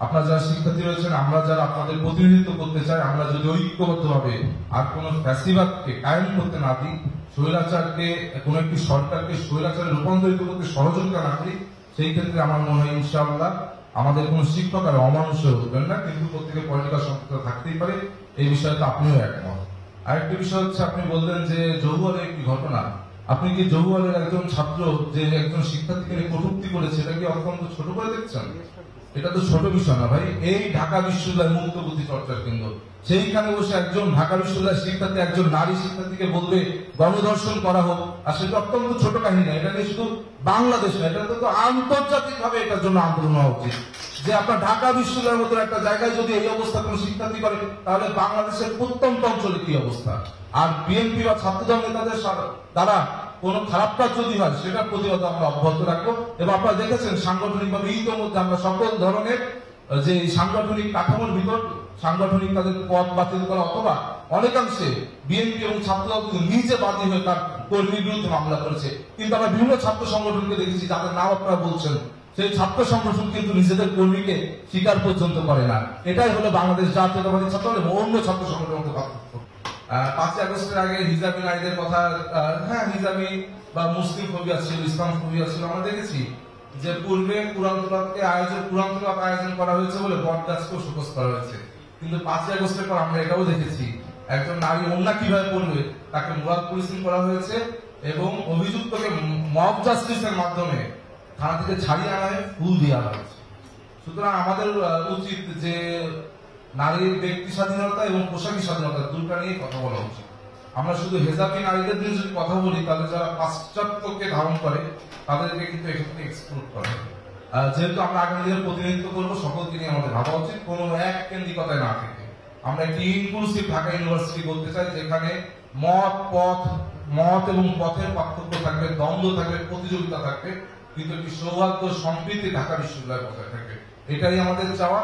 আপনারা যারা শিক্ষার্থী রয়েছেন, আমরা যারা আপনাদের প্রতিনিধিত্ব করতে চাই, আমরা যদি ঐক্যবদ্ধভাবে আর কোন ফ্যাসিবাদকে কায়েম করতে না দিই, স্বৈরাচারকে, কোন একটি সরকারকে স্বৈরাচারে রূপান্তরিত করতে সহযোগিতা না করি, সেই ক্ষেত্রে আমার মনে হয় ইনশাআল্লাহ আমাদের কোন শিক্ষক আর অমানুষ হবেন না, কিন্তু প্রত্যেকের পলিটিক্যাল সক্রিয়তা থাকতেই পারে। এই বিষয়ে তো আপনিও একমত। আরেকটি বিষয় হচ্ছে, আপনি বললেন যে জহুয়ারের একটি ঘটনা, আপনি কি জহুয়ারের একজন ছাত্র যে একজন শিক্ষার্থীকে কটূক্তি করেছে, এটা কি অত্যন্ত ছোট করে দেখছেন? এটা তো ছোট বিষয় না ভাই। এই ঢাকা বিশ্ববিদ্যালয় মুক্ত বুদ্ধি চর্চার কেন্দ্র, সেইখানে বসে একজন ঢাকা বিশ্ববিদ্যালয়ের শিক্ষার্থী একজন নারী শিক্ষার্থীকে বলবে গণধর্ষণ করা হোক, আর সেটা অত্যন্ত ছোট কাহিনী না। এটা নিয়ে শুধু বাংলাদেশ না, এটা তো আন্তর্জাতিক ভাবে এটার জন্য আন্দোলন হওয়া উচিত। যে আপনার ঢাকা বিশ্ববিদ্যালয়ের মতো একটা জায়গায় যদি এই অবস্থা কোন শিক্ষার্থী করে, তাহলে বাংলাদেশের প্রত্যন্ত অঞ্চলে কি অবস্থা? আর বিএনপি বা ছাত্রদল নেতাদের দ্বারা কোন খারাপ কাজ যদি হয়, সেটার প্রতিবাদ আমরা অব্যাহত রাখবো। এবং আপনারা দেখেছেন সাংগঠনিক ভাবে ইতিমধ্যে আমরা সকল ধরনের যে সাংগঠনিক কাঠামোর ভিতর সাংগঠনিক তাদের পদ বাতিল করা অথবা অনেকাংশে বিএনপি এবং ছাত্রদল নিজে বাদী হয়ে তার কর্মীর বিরুদ্ধে মামলা করেছে। কিন্তু আমরা বিভিন্ন ছাত্র সংগঠনকে দেখেছি, যাদের নাম আপনারা বলছেন, সেই ছাত্র সংগঠন কিন্তু নিজেদের কর্মীকে স্বীকার পর্যন্ত করে না। এটাই হলো বাংলাদেশ জাতীয়তাবাদী ছাত্র এবং অন্য ছাত্র সংগঠনের পার্থক্য। 5ই আগস্টের আগে হিজাবি নারীদের কথা, হ্যাঁ হিজাবি বা মুসলিম ফোবিয়া ছিল, ইসলাম ফোবিয়া ছিল, আমরা দেখেছি যে পূর্বে কোরআন তেলাওয়াত আয়োজন করা হয়েছে বলে বটগাছকেও শোকজ করা হয়েছে। কিন্তু 5ই আগস্টের পর আমরা এটাও দেখেছি, একজন নারী ওন্না কিভাবে পড়বে তাকে মুরাদ পুলিশিং করা হয়েছে এবং অভিযুক্তকে মব জাস্টিসের মাধ্যমে থানা থেকে ছাড়িয়ে আনা হয়ে ফুল দেওয়া হয়েছে। সুতরাং আমাদের উচিত যে নারীর ব্যক্তি স্বাধীনতা এবং পোশাকি স্বাধীনতা দুটো নিয়ে কথা বলা উচিত। আমরা শুধু হেজাবি নারীদের নিয়ে যদি কথা বলি, তাহলে যারা পাশ্চাত্যকে ধারণ করে তাদেরকে কিন্তু এক্ষেত্রে এক্সক্লুড করে। যেহেতু আমরা আগামী দিনের প্রতিনিধিত্ব করবো, সকলকে নিয়ে আমাদের ভাবা উচিত, কোনো এক কেন্দ্রিকতায় না থেকে আমরা একটি ইনক্লুসিভ ঢাকা ইউনিভার্সিটি করতে চাই, যেখানে মত এবং পথের পার্থক্য থাকবে, দ্বন্দ্ব থাকবে, প্রতিযোগিতা থাকবে, কিন্তু একটি সৌহার্দ্য সম্প্রীতি ঢাকা বিশ্ববিদ্যালয় বজায় থাকবে। এটাই আমাদের চাওয়া।